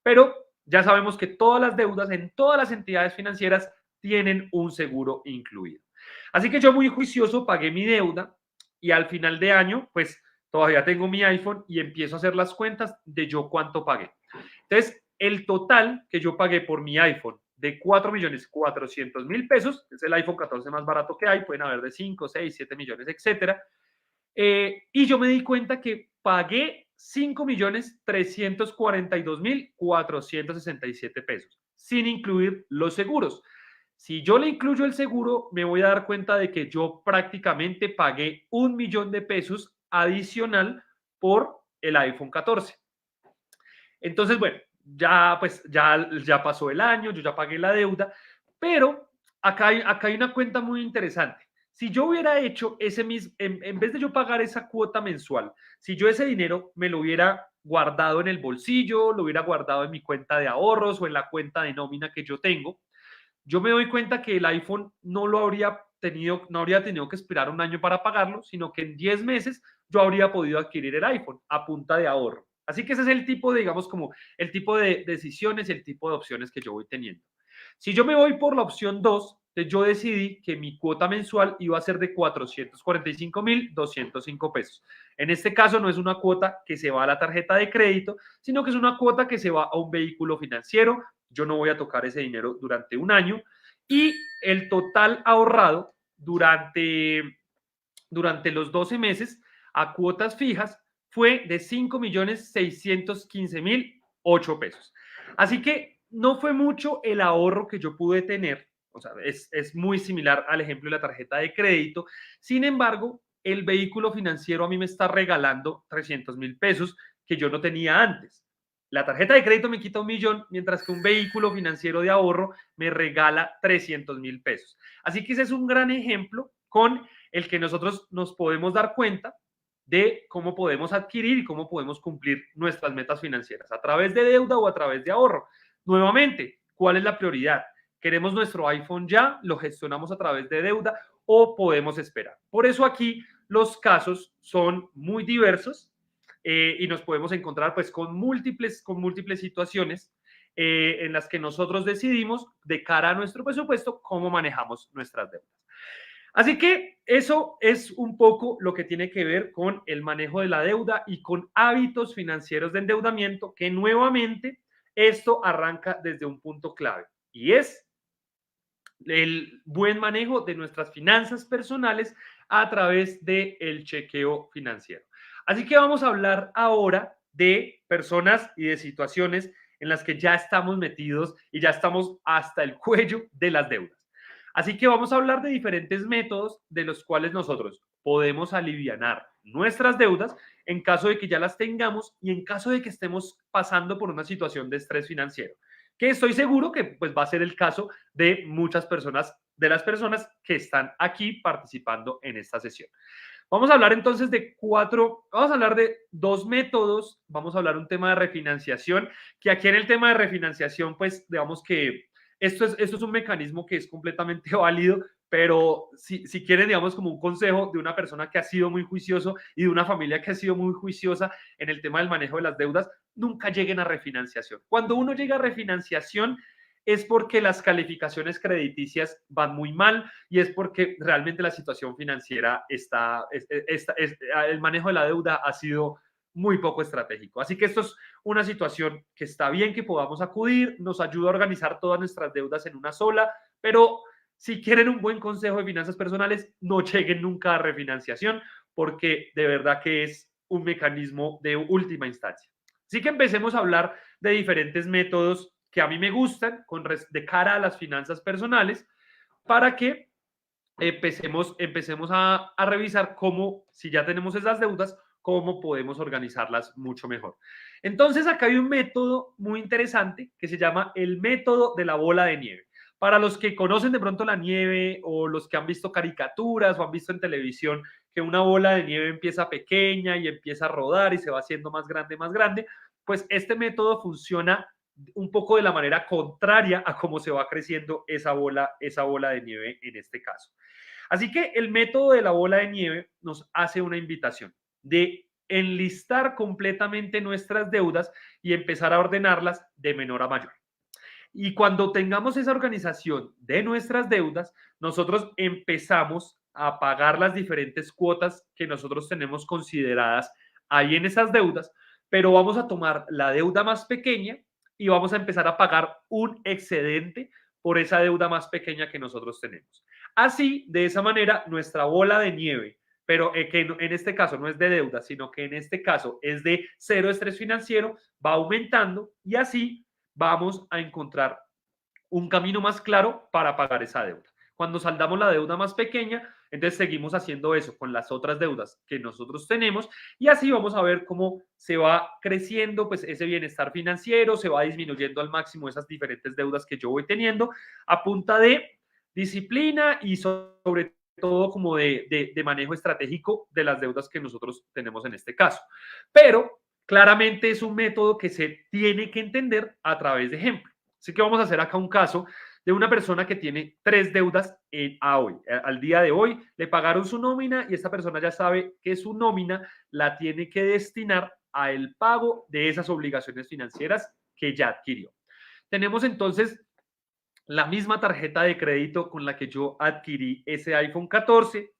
Pero ya sabemos que todas las deudas en todas las entidades financieras tienen un seguro incluido. Así que yo muy juicioso pagué mi deuda y al final de año, pues todavía tengo mi iPhone y empiezo a hacer las cuentas de yo cuánto pagué. Entonces, el total que yo pagué por mi iPhone de 4.400.000 pesos, es el iPhone 14 más barato que hay, pueden haber de 5, 6, 7 millones, etcétera. Y yo me di cuenta que pagué 5.342.467 pesos, sin incluir los seguros. Si yo le incluyo el seguro, me voy a dar cuenta de que yo prácticamente pagué 1 millón de pesos adicional por el iPhone 14. Entonces, bueno, ya pasó el año, yo ya pagué la deuda, pero acá hay una cuenta muy interesante. Si yo hubiera hecho ese mismo, en vez de yo pagar esa cuota mensual, si yo ese dinero me lo hubiera guardado en el bolsillo, lo hubiera guardado en mi cuenta de ahorros o en la cuenta de nómina que yo tengo, yo me doy cuenta que el iPhone no habría tenido que esperar un año para pagarlo, sino que en 10 meses yo habría podido adquirir el iPhone a punta de ahorro. Así que ese es el tipo de, digamos, como el tipo de decisiones y el tipo de opciones que yo voy teniendo. Si yo me voy por la opción 2, yo decidí que mi cuota mensual iba a ser de 445.205 pesos. En este caso no es una cuota que se va a la tarjeta de crédito, sino que es una cuota que se va a un vehículo financiero. Yo no voy a tocar ese dinero durante un año y el total ahorrado durante los 12 meses a cuotas fijas fue de 5.615.008 pesos. Así que no fue mucho el ahorro que yo pude tener, o sea, es muy similar al ejemplo de la tarjeta de crédito. Sin embargo, el vehículo financiero a mí me está regalando 300.000 pesos que yo no tenía antes. La tarjeta de crédito me quita 1 millón, mientras que un vehículo financiero de ahorro me regala 300.000 pesos. Así que ese es un gran ejemplo con el que nosotros nos podemos dar cuenta de cómo podemos adquirir y cómo podemos cumplir nuestras metas financieras, a través de deuda o a través de ahorro. Nuevamente, ¿cuál es la prioridad? ¿Queremos nuestro iPhone ya? ¿Lo gestionamos a través de deuda o podemos esperar? Por eso aquí los casos son muy diversos y nos podemos encontrar pues con múltiples situaciones en las que nosotros decidimos de cara a nuestro presupuesto cómo manejamos nuestras deudas. Así que eso es un poco lo que tiene que ver con el manejo de la deuda y con hábitos financieros de endeudamiento, que nuevamente esto arranca desde un punto clave y es el buen manejo de nuestras finanzas personales a través del chequeo financiero. Así que vamos a hablar ahora de personas y de situaciones en las que ya estamos metidos y ya estamos hasta el cuello de las deudas. Así que vamos a hablar de diferentes métodos de los cuales nosotros podemos alivianar nuestras deudas en caso de que ya las tengamos y en caso de que estemos pasando por una situación de estrés financiero, que estoy seguro que pues va a ser el caso de muchas personas, de las personas que están aquí participando en esta sesión. Vamos a hablar entonces de vamos a hablar de dos métodos, vamos a hablar un tema de refinanciación, que aquí en el tema de refinanciación, pues digamos que esto es un mecanismo que es completamente válido, pero si quieren, digamos, como un consejo de una persona que ha sido muy juicioso y de una familia que ha sido muy juiciosa en el tema del manejo de las deudas, nunca lleguen a refinanciación. Cuando uno llega a refinanciación es porque las calificaciones crediticias van muy mal y es porque realmente la situación financiera el manejo de la deuda ha sido muy poco estratégico. Así que esto es una situación que está bien que podamos acudir, nos ayuda a organizar todas nuestras deudas en una sola, pero si quieren un buen consejo de finanzas personales, no lleguen nunca a refinanciación porque de verdad que es un mecanismo de última instancia. Así que empecemos a hablar de diferentes métodos que a mí me gustan de cara a las finanzas personales para que empecemos a revisar cómo, si ya tenemos esas deudas, cómo podemos organizarlas mucho mejor. Entonces, acá hay un método muy interesante que se llama el método de la bola de nieve. Para los que conocen de pronto la nieve o los que han visto caricaturas o han visto en televisión que una bola de nieve empieza pequeña y empieza a rodar y se va haciendo más grande, pues este método funciona un poco de la manera contraria a cómo se va creciendo esa bola de nieve en este caso. Así que el método de la bola de nieve nos hace una invitación de enlistar completamente nuestras deudas y empezar a ordenarlas de menor a mayor. Y cuando tengamos esa organización de nuestras deudas, nosotros empezamos a pagar las diferentes cuotas que nosotros tenemos consideradas ahí en esas deudas, pero vamos a tomar la deuda más pequeña y vamos a empezar a pagar un excedente por esa deuda más pequeña que nosotros tenemos. Así, de esa manera, nuestra bola de nieve, pero que en este caso no es de deuda, sino que en este caso es de cero estrés financiero, va aumentando y así vamos a encontrar un camino más claro para pagar esa deuda. Cuando saldamos la deuda más pequeña, entonces seguimos haciendo eso con las otras deudas que nosotros tenemos y así vamos a ver cómo se va creciendo pues ese bienestar financiero, se va disminuyendo al máximo esas diferentes deudas que yo voy teniendo a punta de disciplina y sobre todo como de manejo estratégico de las deudas que nosotros tenemos en este caso. Pero claramente es un método que se tiene que entender a través de ejemplos. Así que vamos a hacer acá un caso de una persona que tiene 3 deudas al día de hoy, le pagaron su nómina y esta persona ya sabe que su nómina la tiene que destinar a el pago de esas obligaciones financieras que ya adquirió. Tenemos entonces la misma tarjeta de crédito con la que yo adquirí ese iPhone 14.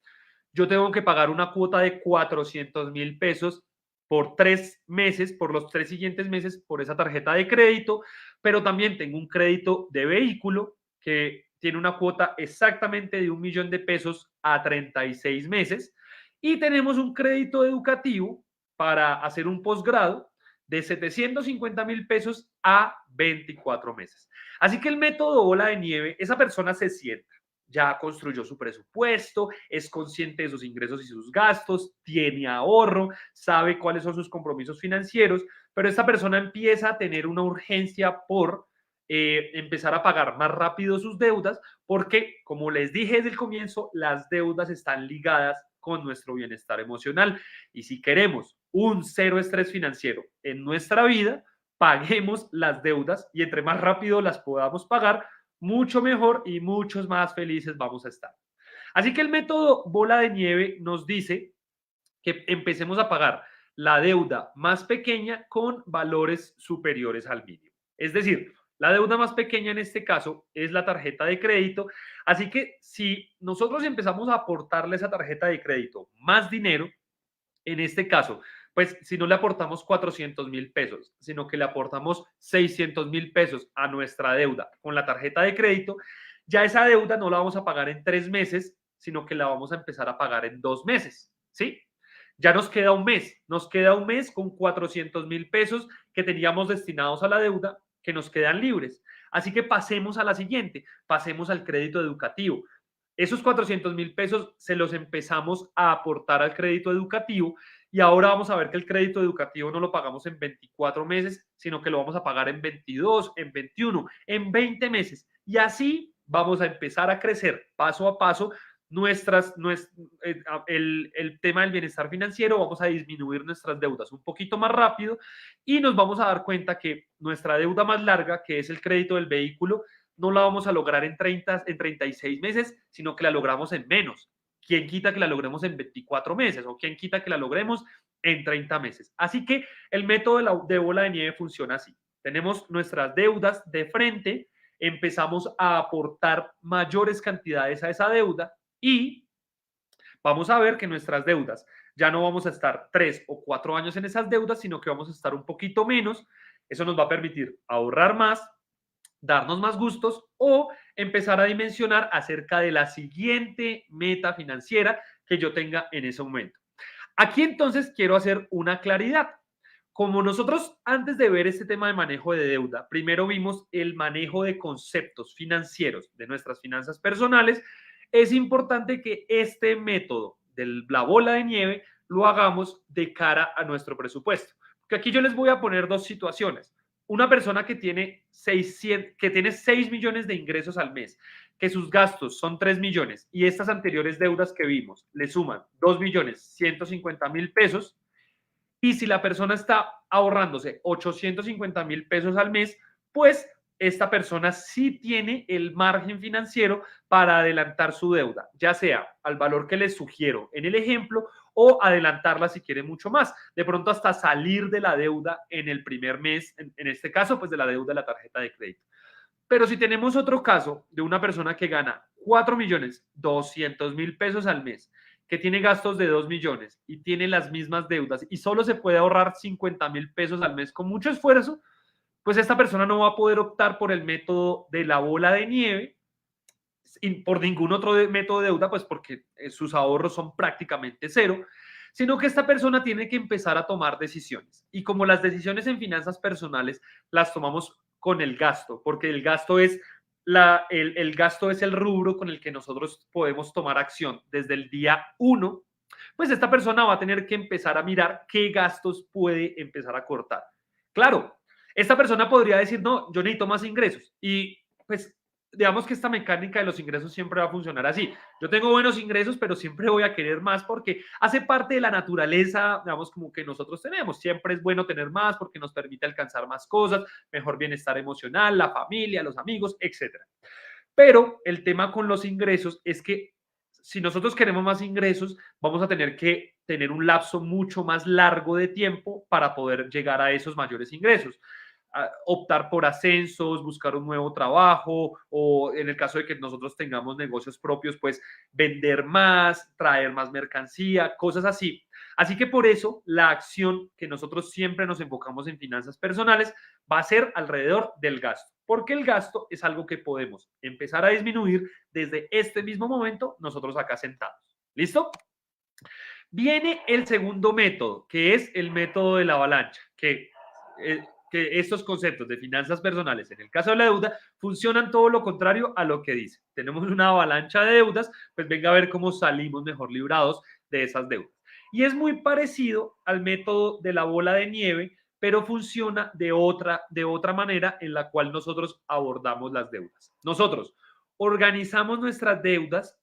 Yo tengo que pagar una cuota de 400,000 pesos por 3 meses, por los 3 siguientes meses, por esa tarjeta de crédito, pero también tengo un crédito de vehículo que tiene una cuota exactamente de 1,000,000 de pesos a 36 meses y tenemos un crédito educativo para hacer un posgrado de 750,000 pesos a 24 meses. Así que el método bola de nieve, esa persona se sienta, ya construyó su presupuesto, es consciente de sus ingresos y sus gastos, tiene ahorro, sabe cuáles son sus compromisos financieros, pero esta persona empieza a tener una urgencia por empezar a pagar más rápido sus deudas, porque, como les dije desde el comienzo, las deudas están ligadas con nuestro bienestar emocional. Y si queremos un cero estrés financiero en nuestra vida, paguemos las deudas y entre más rápido las podamos pagar, mucho mejor y muchos más felices vamos a estar. Así que el método bola de nieve nos dice que empecemos a pagar la deuda más pequeña con valores superiores al mínimo. Es decir, La deuda más pequeña en este caso es la tarjeta de crédito. Así que si nosotros empezamos a aportarle a esa tarjeta de crédito más dinero, en este caso, pues si no le aportamos 400.000 pesos, sino que le aportamos 600.000 pesos a nuestra deuda con la tarjeta de crédito, ya esa deuda no la vamos a pagar en 3 meses, sino que la vamos a empezar a pagar en 2 meses, ¿sí? Ya nos queda un mes con 400.000 pesos que teníamos destinados a la deuda que nos quedan libres. Así que pasemos a la siguiente, pasemos al crédito educativo. Esos 400.000 pesos se los empezamos a aportar al crédito educativo y ahora vamos a ver que el crédito educativo no lo pagamos en 24 meses, sino que lo vamos a pagar en 22, en 21, en 20 meses. Y así vamos a empezar a crecer paso a paso el tema del bienestar financiero, vamos a disminuir nuestras deudas un poquito más rápido y nos vamos a dar cuenta que nuestra deuda más larga, que es el crédito del vehículo, no la vamos a lograr en 36 meses, sino que la logramos en menos. ¿Quién quita que la logremos en 24 meses? ¿O quién quita que la logremos en 30 meses? Así que el método de bola de nieve funciona así. Tenemos nuestras deudas de frente, empezamos a aportar mayores cantidades a esa deuda y vamos a ver que nuestras deudas ya no vamos a estar 3 o 4 años en esas deudas, sino que vamos a estar un poquito menos. Eso nos va a permitir ahorrar más, darnos más gustos o empezar a dimensionar acerca de la siguiente meta financiera que yo tenga en ese momento. Aquí entonces quiero hacer una claridad. Como nosotros antes de ver este tema de manejo de deuda, primero vimos el manejo de conceptos financieros de nuestras finanzas personales, es importante que este método de la bola de nieve lo hagamos de cara a nuestro presupuesto. Porque aquí yo les voy a poner dos situaciones. Una persona que tiene 6 millones de ingresos al mes, que sus gastos son 3 millones y estas anteriores deudas que vimos le suman 2.150.000 pesos, y si la persona está ahorrándose 850.000 pesos al mes, pues esta persona sí tiene el margen financiero para adelantar su deuda, ya sea al valor que les sugiero en el ejemplo o adelantarla si quiere mucho más. De pronto hasta salir de la deuda en el primer mes, en este caso, pues de la deuda de la tarjeta de crédito. Pero si tenemos otro caso de una persona que gana 4.200.000 pesos al mes, que tiene gastos de 2 millones y tiene las mismas deudas y solo se puede ahorrar 50.000 pesos al mes con mucho esfuerzo, pues esta persona no va a poder optar por el método de la bola de nieve y por ningún otro método de deuda, pues porque sus ahorros son prácticamente cero, sino que esta persona tiene que empezar a tomar decisiones. Y como las decisiones en finanzas personales las tomamos con el gasto, porque el gasto es el gasto es el rubro con el que nosotros podemos tomar acción desde el día 1, pues esta persona va a tener que empezar a mirar qué gastos puede empezar a cortar. Claro, esta persona podría decir, no, yo necesito más ingresos. Y pues digamos que esta mecánica de los ingresos siempre va a funcionar así. Yo tengo buenos ingresos, pero siempre voy a querer más porque hace parte de la naturaleza, digamos, como que nosotros tenemos. Siempre es bueno tener más porque nos permite alcanzar más cosas, mejor bienestar emocional, la familia, los amigos, etcétera. Pero el tema con los ingresos es que si nosotros queremos más ingresos, vamos a tener que tener un lapso mucho más largo de tiempo para poder llegar a esos mayores ingresos. Optar por ascensos, buscar un nuevo trabajo o en el caso de que nosotros tengamos negocios propios, pues vender más, traer más mercancía, cosas así. Así que por eso la acción que nosotros siempre nos enfocamos en finanzas personales va a ser alrededor del gasto, porque el gasto es algo que podemos empezar a disminuir desde este mismo momento nosotros acá sentados. ¿Listo? Viene el segundo método, que es el método de la avalancha, que estos conceptos de finanzas personales, en el caso de la deuda, funcionan todo lo contrario a lo que dice. Tenemos una avalancha de deudas, pues venga a ver cómo salimos mejor librados de esas deudas. Y es muy parecido al método de la bola de nieve, pero funciona de otra manera en la cual nosotros abordamos las deudas. Nosotros organizamos nuestras deudas,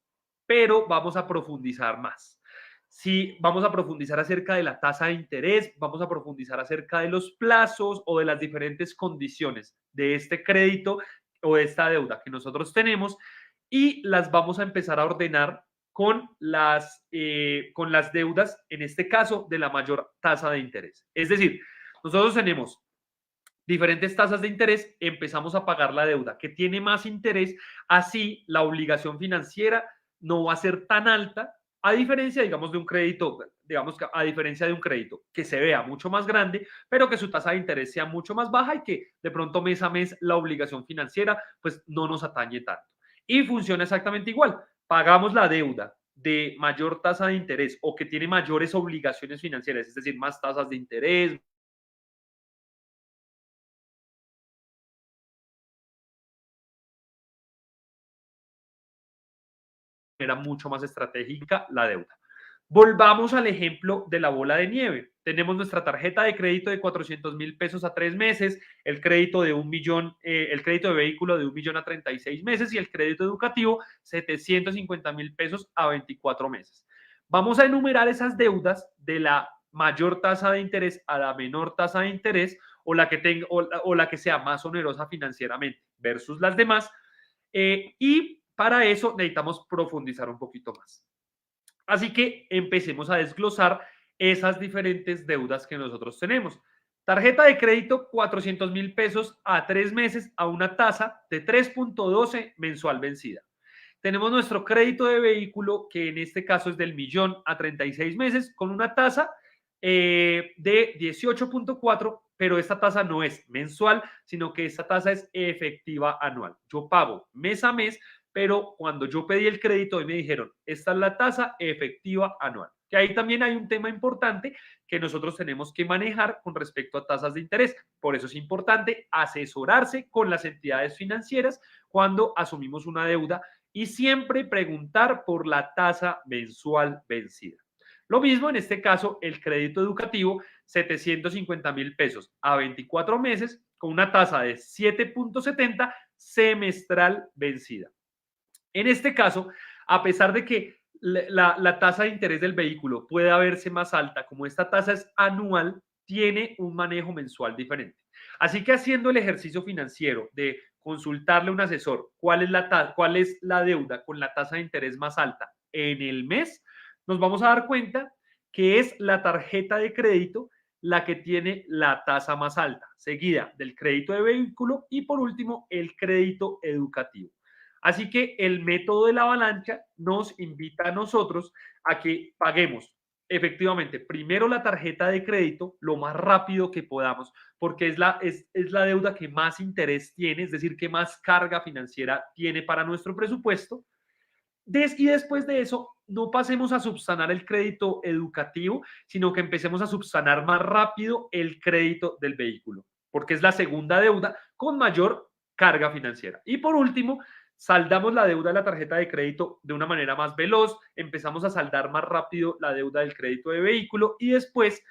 pero vamos a profundizar más. Sí, vamos a profundizar acerca de la tasa de interés, vamos a profundizar acerca de los plazos o de las diferentes condiciones de este crédito o de esta deuda que nosotros tenemos y las vamos a empezar a ordenar con las deudas, en este caso, de la mayor tasa de interés. Es decir, nosotros tenemos diferentes tasas de interés, empezamos a pagar la deuda que tiene más interés, así la obligación financiera no va a ser tan alta, a diferencia, digamos, de un crédito, digamos, que a diferencia de un crédito que se vea mucho más grande, pero que su tasa de interés sea mucho más baja y que de pronto mes a mes la obligación financiera pues no nos atañe tanto. Y funciona exactamente igual. Pagamos la deuda de mayor tasa de interés o que tiene mayores obligaciones financieras, es decir, más tasas de interés, era mucho más estratégica la deuda. Volvamos al ejemplo de la bola de nieve. Tenemos nuestra tarjeta de crédito de 400.000 pesos a 3 meses, el crédito de 1 millón, el crédito de vehículo de 1 millón a 36 meses y el crédito educativo 750.000 pesos a 24 meses. Vamos a enumerar esas deudas de la mayor tasa de interés a la menor tasa de interés o la que, tenga, o la que sea más onerosa financieramente versus las demás. Y para eso necesitamos profundizar un poquito más. Así que empecemos a desglosar esas diferentes deudas que nosotros tenemos. Tarjeta de crédito, 400.000 pesos a 3 meses a una tasa de 3.12 mensual vencida. Tenemos nuestro crédito de vehículo, que en este caso es del millón a 36 meses, con una tasa de 18.4, pero esta tasa no es mensual, sino que esta tasa es efectiva anual. Yo pago mes a mes, pero cuando yo pedí el crédito y me dijeron, esta es la tasa efectiva anual. Que ahí también hay un tema importante que nosotros tenemos que manejar con respecto a tasas de interés. Por eso es importante asesorarse con las entidades financieras cuando asumimos una deuda y siempre preguntar por la tasa mensual vencida. Lo mismo en este caso, el crédito educativo, 750.000 pesos a 24 meses con una tasa de 7.70 semestral vencida. En este caso, a pesar de que la tasa de interés del vehículo puede verse más alta, como esta tasa es anual, tiene un manejo mensual diferente. Así que haciendo el ejercicio financiero de consultarle a un asesor cuál es la deuda con la tasa de interés más alta en el mes, nos vamos a dar cuenta que es la tarjeta de crédito la que tiene la tasa más alta, seguida del crédito de vehículo y por último el crédito educativo. Así que el método de la avalancha nos invita a nosotros a que paguemos efectivamente primero la tarjeta de crédito lo más rápido que podamos, porque es la deuda que más interés tiene, es decir, que más carga financiera tiene para nuestro presupuesto. Y después de eso, no pasemos a subsanar el crédito educativo, sino que empecemos a subsanar más rápido el crédito del vehículo, porque es la segunda deuda con mayor carga financiera. Y por último, saldamos la deuda de la tarjeta de crédito de una manera más veloz, empezamos a saldar más rápido la deuda del crédito de vehículo y después,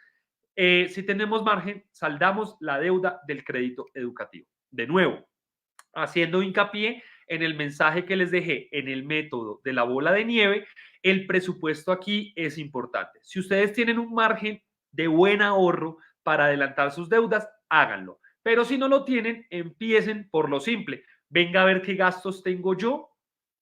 si tenemos margen, saldamos la deuda del crédito educativo. De nuevo, haciendo hincapié en el mensaje que les dejé en el método de la bola de nieve, el presupuesto aquí es importante. Si ustedes tienen un margen de buen ahorro para adelantar sus deudas, háganlo. Pero si no lo tienen, empiecen por lo simple. Venga a ver qué gastos tengo yo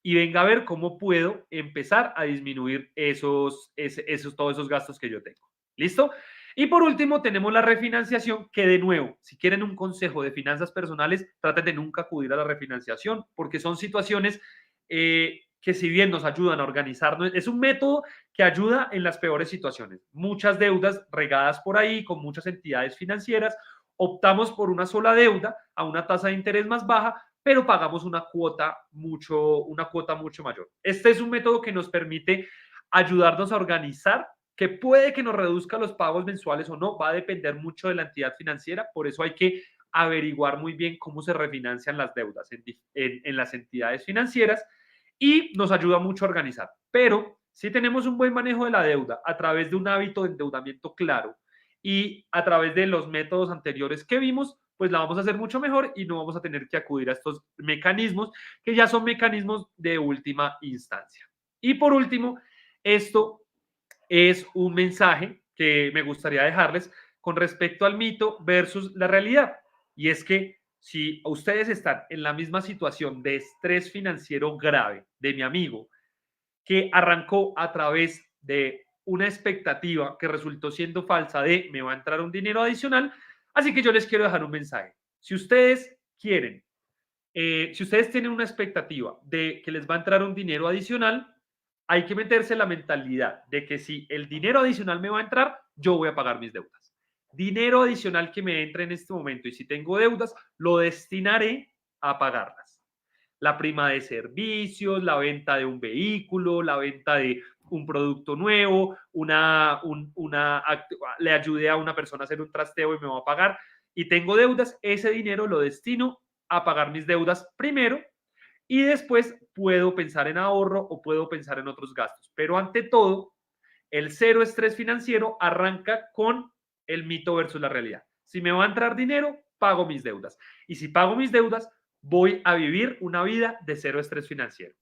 y venga a ver cómo puedo empezar a disminuir todos esos gastos que yo tengo. ¿Listo? Y por último, tenemos la refinanciación, que de nuevo, si quieren un consejo de finanzas personales, traten de nunca acudir a la refinanciación, porque son situaciones que si bien nos ayudan a organizarnos, es un método que ayuda en las peores situaciones. Muchas deudas regadas por ahí con muchas entidades financieras, optamos por una sola deuda a una tasa de interés más baja, pero pagamos una cuota mucho mayor. Este es un método que nos permite ayudarnos a organizar, que puede que nos reduzca los pagos mensuales o no, va a depender mucho de la entidad financiera, por eso hay que averiguar muy bien cómo se refinancian las deudas en las entidades financieras y nos ayuda mucho a organizar. Pero si tenemos un buen manejo de la deuda a través de un hábito de endeudamiento claro y a través de los métodos anteriores que vimos, pues la vamos a hacer mucho mejor y no vamos a tener que acudir a estos mecanismos que ya son mecanismos de última instancia. Y por último, esto es un mensaje que me gustaría dejarles con respecto al mito versus la realidad. Y es que si ustedes están en la misma situación de estrés financiero grave de mi amigo, que arrancó a través de una expectativa que resultó siendo falsa de me va a entrar un dinero adicional, así que yo les quiero dejar un mensaje. Si ustedes quieren, si ustedes tienen una expectativa de que les va a entrar un dinero adicional, hay que meterse la mentalidad de que si el dinero adicional me va a entrar, yo voy a pagar mis deudas. Dinero adicional que me entre en este momento y si tengo deudas, lo destinaré a pagarlas. La prima de servicios, la venta de un vehículo, la venta de un producto nuevo, le ayudé a una persona a hacer un trasteo y me va a pagar y tengo deudas, ese dinero lo destino a pagar mis deudas primero y después puedo pensar en ahorro o puedo pensar en otros gastos. Pero ante todo, el cero estrés financiero arranca con el mito versus la realidad. Si me va a entrar dinero, pago mis deudas. Y si pago mis deudas, voy a vivir una vida de cero estrés financiero.